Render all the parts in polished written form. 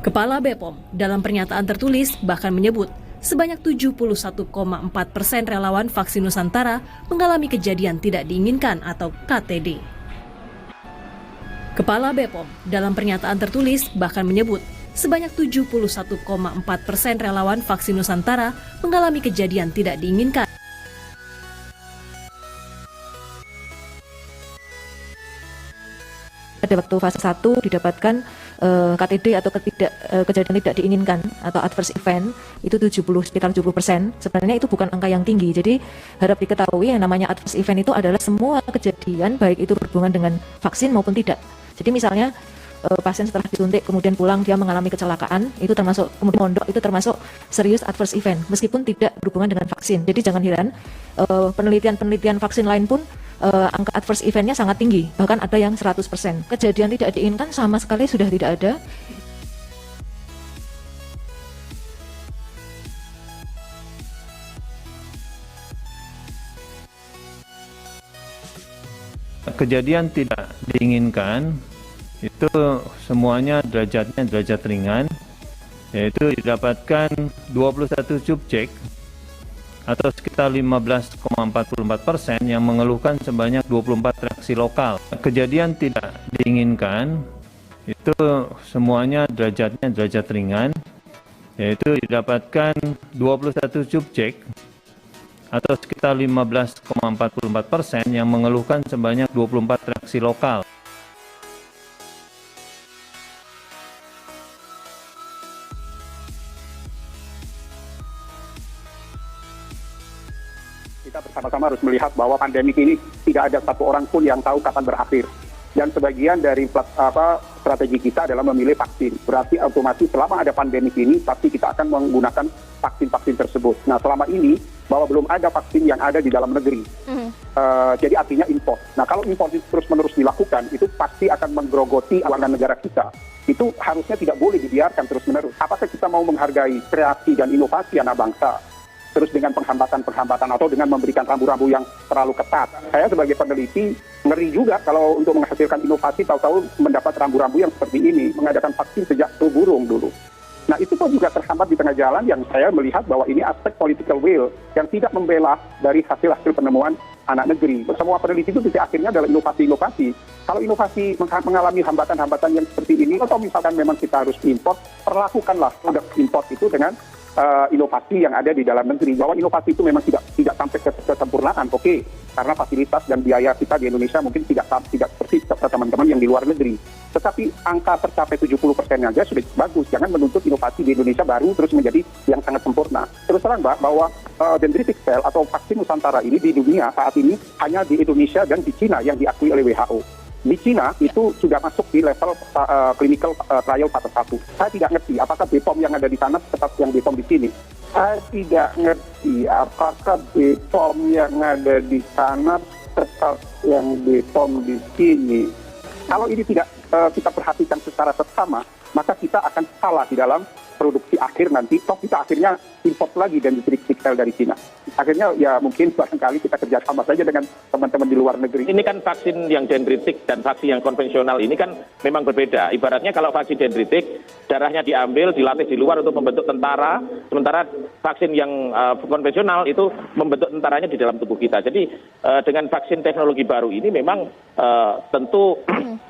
Kepala BPOM dalam pernyataan tertulis bahkan menyebut sebanyak 71,4% relawan vaksin Nusantara mengalami kejadian tidak diinginkan atau KTD. Kepala BPOM dalam pernyataan tertulis bahkan menyebut sebanyak 71,4% relawan vaksin Nusantara mengalami kejadian tidak diinginkan. Pada waktu fase 1 didapatkan KTD atau kejadian tidak diinginkan atau adverse event itu sekitar 70%. Sebenarnya itu bukan angka yang tinggi. Jadi harap diketahui yang namanya adverse event itu adalah semua kejadian baik itu berhubungan dengan vaksin maupun tidak. Jadi misalnya pasien setelah disuntik kemudian pulang dia mengalami kecelakaan, itu termasuk, kemudian mondok itu termasuk serius adverse event meskipun tidak berhubungan dengan vaksin. Jadi jangan heran penelitian vaksin lain pun angka adverse eventnya sangat tinggi, bahkan ada yang 100%. Kejadian tidak diinginkan sama sekali sudah tidak ada. Kejadian tidak diinginkan itu semuanya derajatnya derajat ringan, yaitu didapatkan 21 subjek atau sekitar 15,44% yang mengeluhkan sebanyak 24 reaksi lokal. Kejadian tidak diinginkan itu semuanya derajatnya derajat ringan, yaitu didapatkan 21 subjek atau sekitar 15,44% yang mengeluhkan sebanyak 24 reaksi lokal. Kita bersama-sama harus melihat bahwa pandemi ini tidak ada satu orang pun yang tahu kapan berakhir. Dan sebagian dari strategi kita adalah memilih vaksin. Berarti otomatis selama ada pandemi ini pasti kita akan menggunakan vaksin-vaksin tersebut. Nah selama ini bahwa belum ada vaksin yang ada di dalam negeri. Jadi artinya import. Nah kalau import itu terus-menerus dilakukan itu pasti akan menggerogoti keuangan negara kita. Itu harusnya tidak boleh dibiarkan terus-menerus. Apakah kita mau menghargai kreasi dan inovasi anak bangsa? Terus dengan penghambatan-penghambatan atau dengan memberikan rambu-rambu yang terlalu ketat. Saya sebagai peneliti ngeri juga kalau untuk menghasilkan inovasi tahu-tahu mendapat rambu-rambu yang seperti ini, mengadakan vaksin sejak flu burung dulu. Nah itu pun juga terhambat di tengah jalan yang saya melihat bahwa ini aspek political will yang tidak membela dari hasil-hasil penemuan anak negeri. Semua peneliti itu titik akhirnya adalah inovasi-inovasi. Kalau inovasi mengalami hambatan-hambatan yang seperti ini, atau misalkan memang kita harus import, perlakukanlah produk import itu dengan inovasi yang ada di dalam negeri. Bahwa inovasi itu memang tidak sampai ke kesempurnaan, oke. Karena fasilitas dan biaya kita di Indonesia mungkin tidak seperti teman-teman yang di luar negeri. Tetapi angka tercapai 70% aja sudah bagus. Jangan menuntut inovasi di Indonesia baru terus menjadi yang sangat sempurna. Terus terang Mbak, bahwa dendritic cell atau vaksin Nusantara ini di dunia saat ini hanya di Indonesia dan di Cina yang diakui oleh WHO. Di Cina itu sudah masuk di level clinical trial fase 1. Saya tidak ngerti apakah BPOM yang ada di sana tetap yang BPOM di sini. Saya tidak ngerti apakah BPOM yang ada di sana tetap yang BPOM di sini. Kalau ini tidak kita perhatikan secara seksama, maka kita akan salah di dalam produksi akhir nanti. Toh kita akhirnya import lagi dan dendritic cell dari Cina. Akhirnya ya mungkin barangkali kita kerjasama saja dengan teman-teman di luar negeri. Ini kan vaksin yang dendritik dan vaksin yang konvensional ini kan memang berbeda. Ibaratnya kalau vaksin dendritik, darahnya diambil, dilatih di luar untuk membentuk tentara, sementara vaksin yang konvensional itu membentuk tentaranya di dalam tubuh kita. Jadi dengan vaksin teknologi baru ini memang tentu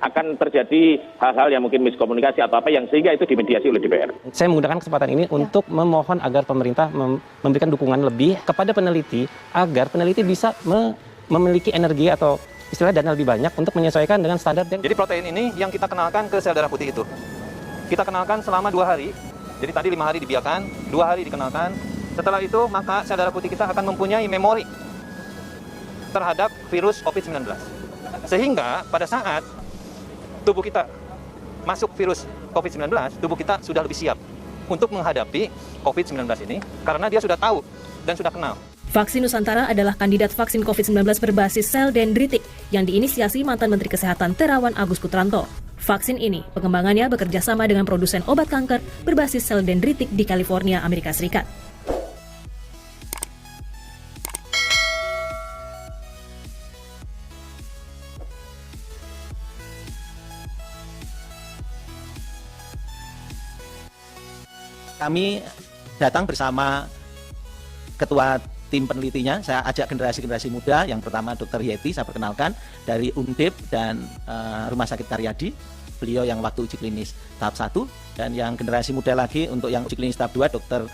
akan terjadi hal-hal yang mungkin miskomunikasi atau apa yang sehingga itu dimediasi oleh DPR. Saya menggunakan kesempatan ini untuk memohon agar pemerintah memberikan dukungan lebih kepada peneliti agar peneliti bisa memiliki energi atau istilah dana lebih banyak untuk menyesuaikan dengan standar. Jadi protein ini yang kita kenalkan ke sel darah putih itu. Kita kenalkan selama 2 hari. Jadi tadi 5 hari dibiarkan, 2 hari dikenalkan. Setelah itu maka sel darah putih kita akan mempunyai memori terhadap virus COVID-19. Sehingga pada saat tubuh kita masuk virus COVID-19, tubuh kita sudah lebih siap untuk menghadapi COVID-19 ini karena dia sudah tahu dan sudah kenal. Vaksin Nusantara adalah kandidat vaksin COVID-19 berbasis sel dendritik yang diinisiasi mantan Menteri Kesehatan Terawan Agus Putranto. Vaksin ini pengembangannya bekerja sama dengan produsen obat kanker berbasis sel dendritik di California, Amerika Serikat. kami datang bersama ketua tim penelitinya. Saya ajak generasi-generasi muda. Yang pertama Dr. Yeti, saya perkenalkan, dari Undip dan Rumah Sakit Karyadi. Beliau yang waktu uji klinis tahap 1. Dan yang generasi muda lagi untuk yang uji klinis tahap 2, Dr.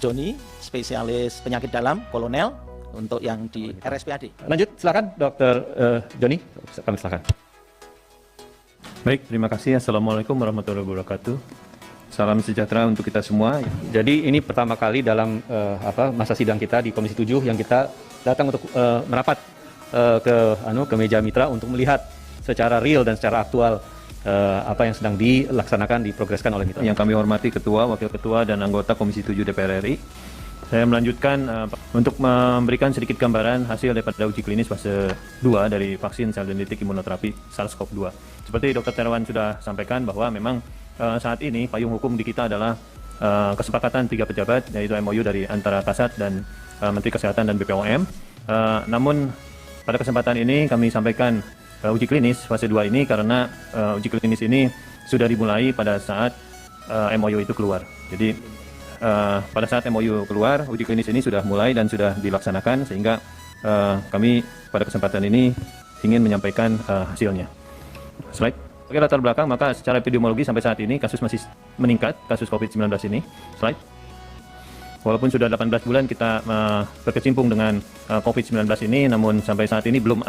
Joni, spesialis penyakit dalam, kolonel, untuk yang di RSPAD. Lanjut, silakan Dr. Joni, kami silakan. Baik, terima kasih. Assalamualaikum warahmatullahi wabarakatuh. Salam sejahtera untuk kita semua. Jadi ini pertama kali dalam masa sidang kita di Komisi 7 yang kita datang untuk merapat ke meja mitra untuk melihat secara real dan secara aktual apa yang sedang dilaksanakan, diprogreskan oleh mitra. Yang kami hormati Ketua, Wakil Ketua, dan anggota Komisi 7 DPR RI. Saya melanjutkan untuk memberikan sedikit gambaran hasil daripada uji klinis fase 2 dari vaksin sel dendritik imunoterapi SARS-CoV-2. Seperti Dr. Terawan sudah sampaikan bahwa memang saat ini payung hukum di kita adalah kesepakatan 3 pejabat, yaitu MOU dari antara Kasat dan Menteri Kesehatan dan BPOM. Namun pada kesempatan ini kami sampaikan uji klinis fase 2 ini karena uji klinis ini sudah dimulai pada saat MOU itu keluar. Jadi pada saat MOU keluar, uji klinis ini sudah mulai dan sudah dilaksanakan, sehingga kami pada kesempatan ini ingin menyampaikan hasilnya. Slide. Oke, latar belakang, maka secara epidemiologi sampai saat ini kasus masih meningkat, kasus COVID-19 ini. Slide. Walaupun sudah 18 bulan kita berkecimpung dengan COVID-19 ini, namun sampai saat ini belum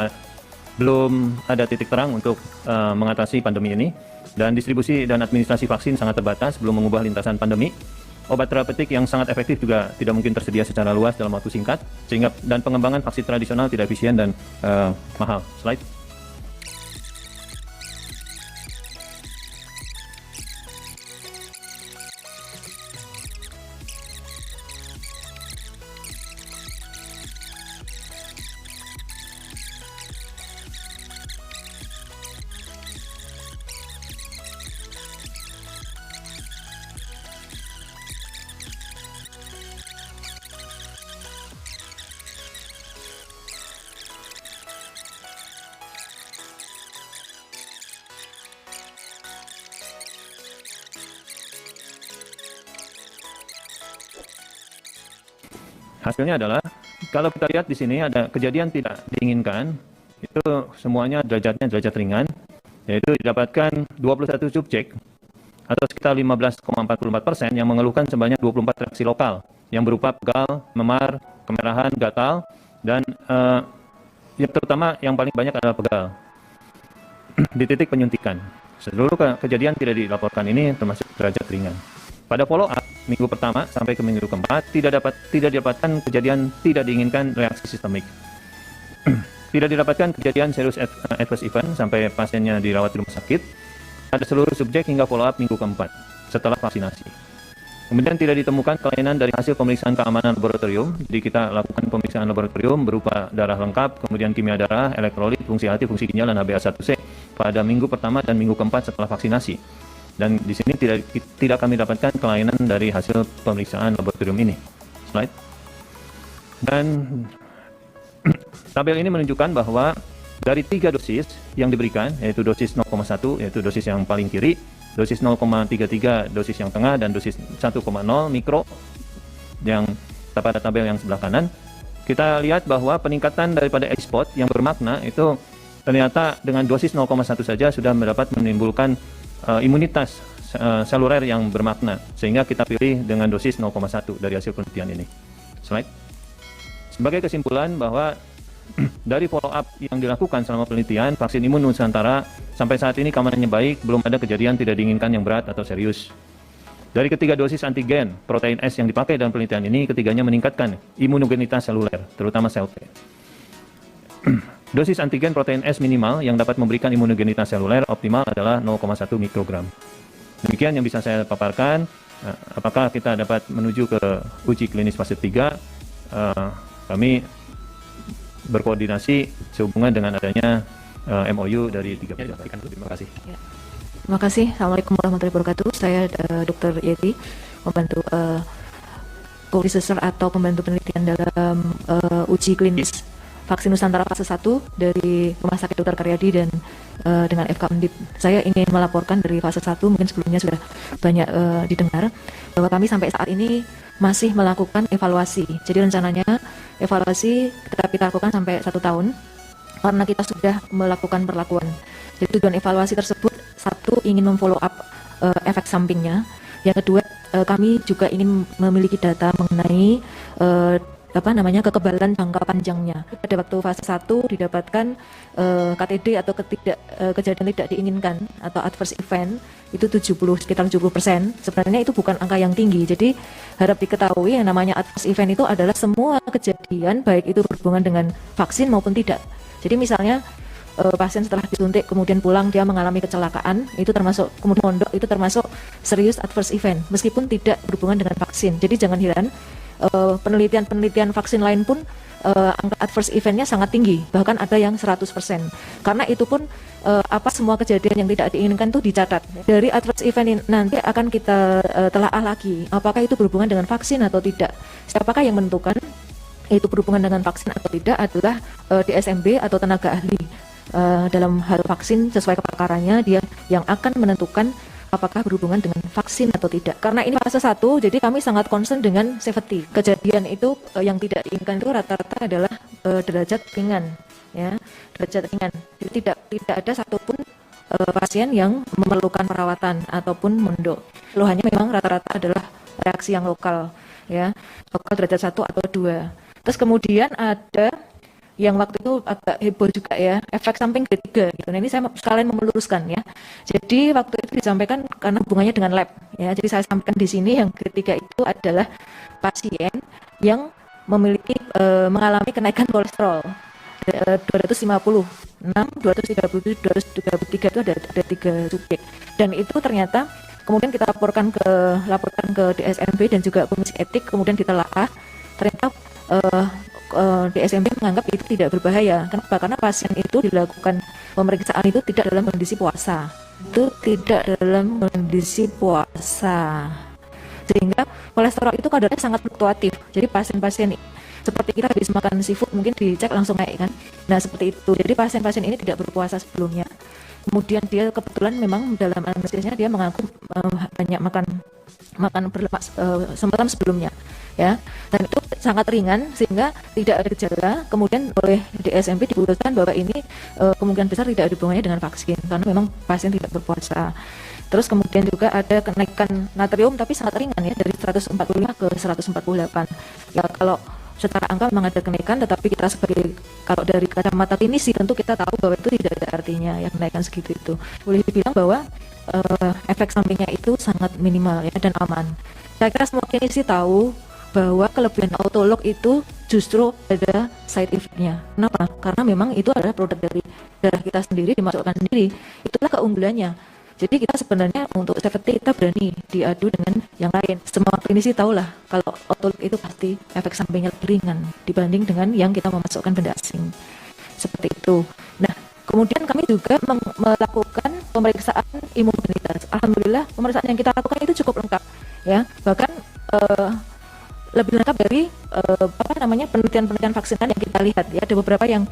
ada titik terang untuk mengatasi pandemi ini. Dan distribusi dan administrasi vaksin sangat terbatas, belum mengubah lintasan pandemi. Obat terapeutik yang sangat efektif juga tidak mungkin tersedia secara luas dalam waktu singkat, sehingga dan pengembangan vaksin tradisional tidak efisien dan mahal. Slide. Hasilnya adalah, kalau kita lihat di sini ada kejadian tidak diinginkan, itu semuanya derajatnya derajat ringan, yaitu didapatkan 21 subjek atau sekitar 15,44% yang mengeluhkan sebanyak 24 reaksi lokal yang berupa pegal, memar, kemerahan, gatal, dan yang terutama yang paling banyak adalah pegal di titik penyuntikan. Seluruh kejadian tidak dilaporkan ini termasuk derajat ringan. Pada follow up minggu pertama sampai ke minggu keempat tidak didapatkan kejadian tidak diinginkan reaksi sistemik. Tidak didapatkan kejadian serius adverse event sampai pasiennya dirawat di rumah sakit pada seluruh subjek hingga follow up minggu keempat setelah vaksinasi. Kemudian tidak ditemukan kelainan dari hasil pemeriksaan keamanan laboratorium. Jadi kita lakukan pemeriksaan laboratorium berupa darah lengkap, kemudian kimia darah, elektrolit, fungsi hati, fungsi ginjal, dan HbA1c pada minggu pertama dan minggu keempat setelah vaksinasi. Dan di sini tidak kami dapatkan kelainan dari hasil pemeriksaan laboratorium ini. Slide. Dan tabel ini menunjukkan bahwa dari 3 dosis yang diberikan, yaitu dosis 0,1, yaitu dosis yang paling kiri, dosis 0,33 dosis yang tengah, dan dosis 1,0 mikro yang pada tabel yang sebelah kanan, kita lihat bahwa peningkatan daripada H-spot yang bermakna itu ternyata dengan dosis 0,1 saja sudah mendapat menimbulkan imunitas seluler yang bermakna, sehingga kita pilih dengan dosis 0,1 dari hasil penelitian ini. Slide. Sebagai kesimpulan bahwa dari follow up yang dilakukan selama penelitian vaksin imun Nusantara sampai saat ini keamanannya baik, belum ada kejadian tidak diinginkan yang berat atau serius. Dari ketiga dosis antigen protein S yang dipakai dalam penelitian ini, ketiganya meningkatkan imunogenitas seluler, terutama sel T. Dosis antigen protein S minimal yang dapat memberikan imunogenitas seluler optimal adalah 0,1 mikrogram. Demikian yang bisa saya paparkan. Apakah kita dapat menuju ke uji klinis fase 3? Kami berkoordinasi sehubungan dengan adanya MOU dari 3 pejabat. Terima kasih. Ya. Terima kasih. Assalamualaikum warahmatullahi wabarakatuh. Saya Dr. Yeti, pembantu co-researcher atau pembantu penelitian dalam uji klinis vaksin Nusantara fase 1 dari Rumah Sakit Dr. Karyadi dan dengan FK Undip. Saya ingin melaporkan dari fase 1, mungkin sebelumnya sudah banyak didengar, bahwa kami sampai saat ini masih melakukan evaluasi. Jadi rencananya evaluasi kita lakukan sampai 1 tahun, karena kita sudah melakukan perlakuan. Jadi tujuan evaluasi tersebut, satu, ingin memfollow up efek sampingnya. Yang kedua, kami juga ingin memiliki data mengenai kekebalan jangka panjangnya. Pada waktu fase 1 didapatkan KTD atau kejadian tidak diinginkan atau adverse event itu sekitar 70%. Sebenarnya itu bukan angka yang tinggi. Jadi harap diketahui yang namanya adverse event itu adalah semua kejadian baik itu berhubungan dengan vaksin maupun tidak. Jadi misalnya pasien setelah disuntik kemudian pulang dia mengalami kecelakaan, itu termasuk, kemudian mondok, itu termasuk serius adverse event meskipun tidak berhubungan dengan vaksin. Jadi jangan heran penelitian vaksin lain pun angka adverse eventnya sangat tinggi, bahkan ada yang 100%. Karena itu pun semua kejadian yang tidak diinginkan itu dicatat. Dari adverse event ini nanti akan kita telaah lagi apakah itu berhubungan dengan vaksin atau tidak. Siapakah yang menentukan itu berhubungan dengan vaksin atau tidak adalah DSMB atau tenaga ahli dalam hal vaksin sesuai kepakarannya, dia yang akan menentukan apakah berhubungan dengan vaksin atau tidak. Karena ini fase 1, jadi kami sangat concern dengan safety. Kejadian itu yang tidak diinginkan itu rata-rata adalah derajat ringan, ya, derajat ringan. Jadi tidak ada satupun pasien yang memerlukan perawatan ataupun mondok. Keluhannya memang rata-rata adalah reaksi yang lokal, ya, lokal derajat 1 atau 2. Terus kemudian ada yang waktu itu agak heboh juga, ya, efek samping grade 3 gitu. Nah, ini saya sekalian meluruskan, ya. Jadi waktu itu disampaikan karena hubungannya dengan lab, ya. Jadi saya sampaikan di sini yang grade 3 itu adalah pasien yang memiliki mengalami kenaikan kolesterol 256, 237, 233 itu ada 3 subjek. Dan itu ternyata kemudian kita laporkan ke DSMB dan juga Komisi Etik, kemudian ditelaah, ternyata DSMB menganggap itu tidak berbahaya. Kenapa? Karena pasien itu dilakukan pemeriksaan itu tidak dalam kondisi puasa. Sehingga kolesterol itu kadarnya sangat fluktuatif. Jadi pasien-pasien seperti kita habis makan seafood mungkin dicek langsung naik kan. Nah, seperti itu. Jadi pasien-pasien ini tidak berpuasa sebelumnya. Kemudian dia kebetulan memang dalam anamnesisnya dia mengaku banyak makan berlemak semalam sebelumnya, ya, dan itu sangat ringan sehingga tidak ada gejala. Kemudian oleh DSMB diputuskan bahwa ini kemungkinan besar tidak ada hubungannya dengan vaksin karena memang pasien tidak berpuasa. Terus kemudian juga ada kenaikan natrium tapi sangat ringan, ya, dari 145 ke 148. Ya, kalau secara angka memang ada kenaikan, tetapi kita kalau dari kacamata klinisi tentu kita tahu bahwa itu tidak ada artinya ya kenaikan segitu itu. Boleh dibilang bahwa efek sampingnya itu sangat minimal, ya, dan aman. Saya kira semua klinisi tahu bahwa kelebihan autolog itu justru ada side effect-nya. Kenapa? Karena memang itu adalah produk dari darah kita sendiri, dimasukkan sendiri. Itulah keunggulannya. Jadi kita sebenarnya untuk safety kita berani diadu dengan yang lain. Semua klinisi tahulah kalau autolog itu pasti efek sampingnya lebih ringan dibanding dengan yang kita memasukkan benda asing. Seperti itu. Nah, kemudian kami juga melakukan pemeriksaan imunogenitas. Alhamdulillah pemeriksaan yang kita lakukan itu cukup lengkap, ya. Bahkan lebih lengkap dari penelitian vaksinan yang kita lihat, ya. Ada beberapa yang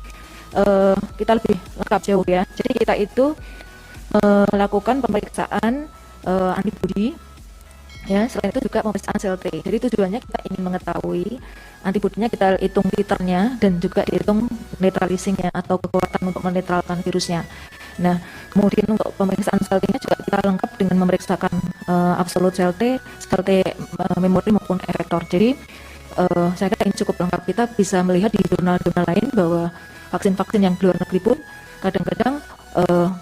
kita lebih lengkap jauh, ya. Jadi kita itu melakukan pemeriksaan antibodi, ya. Selain itu juga pemeriksaan sel T. Jadi tujuannya kita ingin mengetahui antibodinya, kita hitung titernya dan juga dihitung neutralizingnya atau kekuatan untuk menetralkan virusnya. Nah, kemudian untuk pemeriksaan sel T-nya juga kita lengkap dengan memeriksakan absolute sel T memori maupun efektor. Jadi saya kira ini cukup lengkap. Kita bisa melihat di jurnal-jurnal lain bahwa vaksin-vaksin yang di luar negeri pun kadang-kadang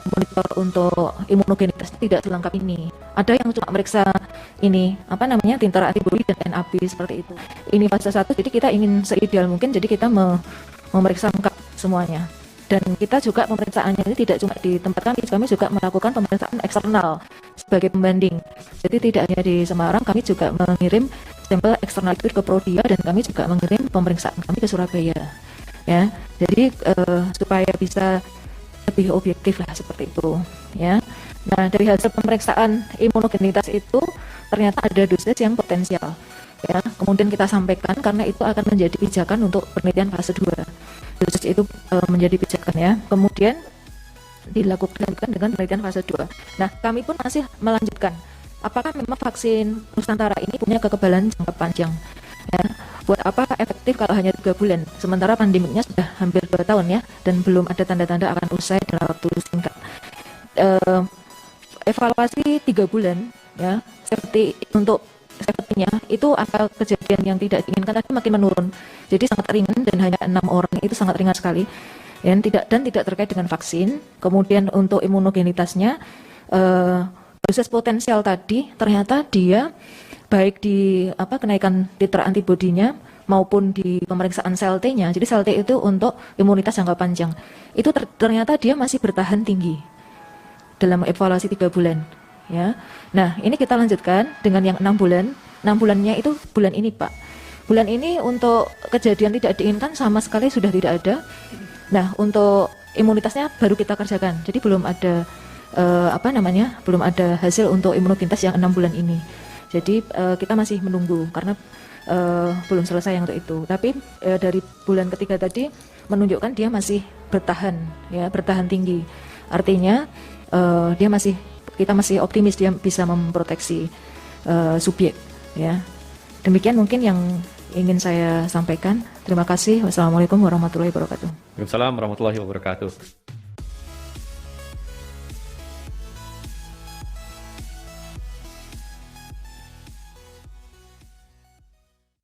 monitor untuk imunogenitas tidak selengkap ini. Ada yang cuma meriksa titer antibodi dan NAB seperti itu. Ini fase 1, jadi kita ingin seideal mungkin, jadi kita memeriksa lengkap semuanya. Dan kita juga pemeriksaannya ini tidak cuma di tempat kami juga melakukan pemeriksaan eksternal sebagai pembanding. Jadi tidak hanya di Semarang, kami juga mengirim sampel eksternal itu ke Prodia dan kami juga mengirim pemeriksaan kami ke Surabaya. Ya, jadi supaya bisa lebih objektif lah seperti itu, ya. Nah, dari hasil pemeriksaan imunogenitas itu ternyata ada dosis yang potensial. ya. Kemudian kita sampaikan karena itu akan menjadi pijakan untuk penelitian fase 2. Dosis itu menjadi pijakan ya. Kemudian dilakukan dengan penelitian fase 2. Nah, kami pun masih melanjutkan. Apakah memang vaksin Nusantara ini punya kekebalan jangka panjang? Ya, buat apa efektif kalau hanya 3 bulan? Sementara pandemiknya sudah hampir 2 tahun ya, dan belum ada tanda-tanda akan usai dalam waktu singkat. Evaluasi 3 bulan ya, seperti untuk safety-nya itu angka kejadian yang tidak diinginkan tadi makin menurun. Jadi sangat ringan dan hanya 6 orang, itu sangat ringan sekali. Dan tidak terkait dengan vaksin. Kemudian untuk imunogenitasnya dosis potensial tadi ternyata dia baik di kenaikan titer antibodinya maupun di pemeriksaan sel T-nya. Jadi sel T itu untuk imunitas jangka panjang. Itu ternyata dia masih bertahan tinggi dalam evaluasi 3 bulan. Ya. Nah, ini kita lanjutkan dengan yang 6 bulan. 6 bulannya itu bulan ini, Pak. Bulan ini untuk kejadian tidak diinginkan sama sekali sudah tidak ada. Nah, untuk imunitasnya baru kita kerjakan. Jadi belum ada belum ada hasil untuk imunogenitas yang 6 bulan ini. Jadi kita masih menunggu karena belum selesai yang untuk itu. Tapi dari bulan ketiga tadi menunjukkan dia masih bertahan, ya, bertahan tinggi. Artinya kita masih optimis dia bisa memproteksi subjek, ya. Demikian mungkin yang ingin saya sampaikan. Terima kasih. Wassalamualaikum warahmatullahi wabarakatuh. Waalaikumsalam warahmatullahi wabarakatuh.